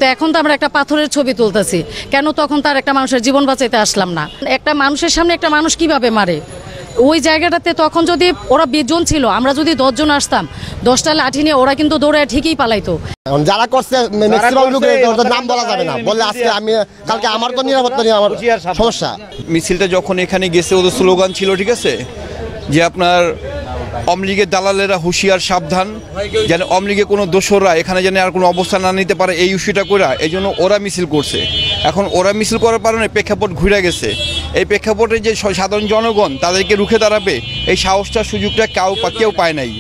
তো এখন তো আমরা একটা পাথরের ছবি তুলতেছি, কেন তখন তার একটা মানুষের জীবন বাঁচাইতে আসলাম না? একটা মানুষের সামনে একটা মানুষ কিভাবে মারে? ওই জায়গাটাতে তখন যদি ওরা 20 জন ছিল, আমরা যদি 10 জন আসতাম, 10টা লাঠি নিয়ে ওরা কিন্তু দৌড়ে ঠিকই পালাইতো। যারা করছে ম্যাক্সিমাম লোকের নাম বলা যাবে না, বললে আজকে আমি কালকে আমার তো নিরাপত্তা নিয়ে আমার সমস্যা। মিছিলটা যখন এখানে গেছে ওদের স্লোগান ছিল, ঠিক আছে, যে আপনার আওয়ামী লীগের দালালেরা হুঁশিয়ার সাবধান, যেন আওয়ামী লীগের কোনো দোসররা এখানে যেন আর কোনো অবস্থান না নিতে পারে, এই ইস্যুটা করে এই জন্য ওরা মিছিল করছে। এখন ওরা মিছিল করার কারণে প্রেক্ষাপট ঘুরে গেছে। এই প্রেক্ষাপটে যে সাধারণ জনগণ তাদেরকে রুখে দাঁড়াবে এই সাহসটা সুযোগটা কেউ পায় নাই।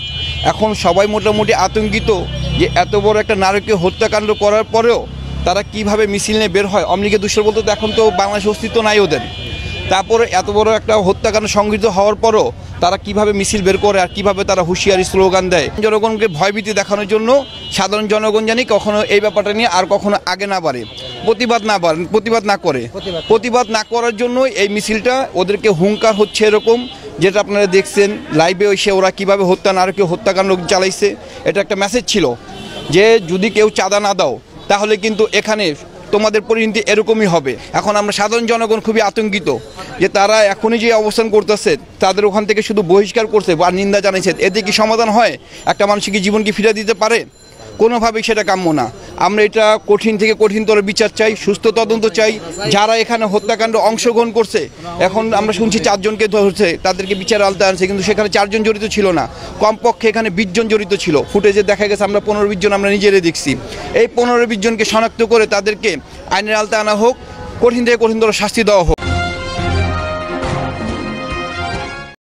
এখন সবাই মোটামুটি আতঙ্কিত যে এত বড় একটা নারকীয় হত্যাকাণ্ড করার পরেও তারা কিভাবে মিছিল নিয়ে বের হয়। আওয়ামী লীগের দোষর বলতে তো এখন তো বাংলাদেশের অস্তিত্ব নাই ওদের। তারপরে এত বড় একটা হত্যাকাণ্ড সংঘটিত হওয়ার পরও তারা কিভাবে মিছিল বের করে আর কিভাবে তারা হুঁশিয়ারি স্লোগান দেয় জনগণকে ভয়ভীতি দেখানোর জন্য। সাধারণ জনগণ জানি কখনো এই ব্যাপারটা নিয়ে আর কখনো আগে না বাড়ে, প্রতিবাদ না করার জন্য এই মিছিলটা ওদেরকে হুঙ্কার হচ্ছে। এরকম যেটা আপনারা দেখছেন লাইভে এসে ওরা কীভাবে নারকীয় হত্যাকাণ্ড চালাইছে, এটা একটা মেসেজ ছিল যে যদি কেউ চাঁদা না দাও তাহলে কিন্তু এখানে তোমাদের পরিণতি এরকমই হবে। এখন আমরা সাধারণ জনগণ খুবই আতঙ্কিত যে তারা এখনই যে অবস্থান করতেছে তাদের ওখান থেকে শুধু বহিষ্কার করছে বা নিন্দা জানাইছে। এতে কি সমাধান হয়? একটা মানুষকে জীবন কি ফিরে দিতে পারে? কোনোভাবেই সেটা কাম্য না। আমরা এটা কঠিন থেকে কঠিনতর বিচার চাই, সুস্থ তদন্ত চাই। যারা এখানে হত্যাকাণ্ড অংশগ্রহণ করছে, এখন আমরা শুনছি 4 জনকে ধরছে, তাদেরকে বিচার আলতে আনছে, কিন্তু সেখানে 4 জন জড়িত ছিল না, কমপক্ষে এখানে 20 জন জড়িত ছিল। ফুটেজে দেখা গেছে আমরা 15-20 জন আমরা নিজেরাই দেখছি। এই 15-20 জনকে শনাক্ত করে তাদেরকে আইনের আলতে আনা হোক, কঠিন থেকে কঠিনতর শাস্তি দেওয়া হোক।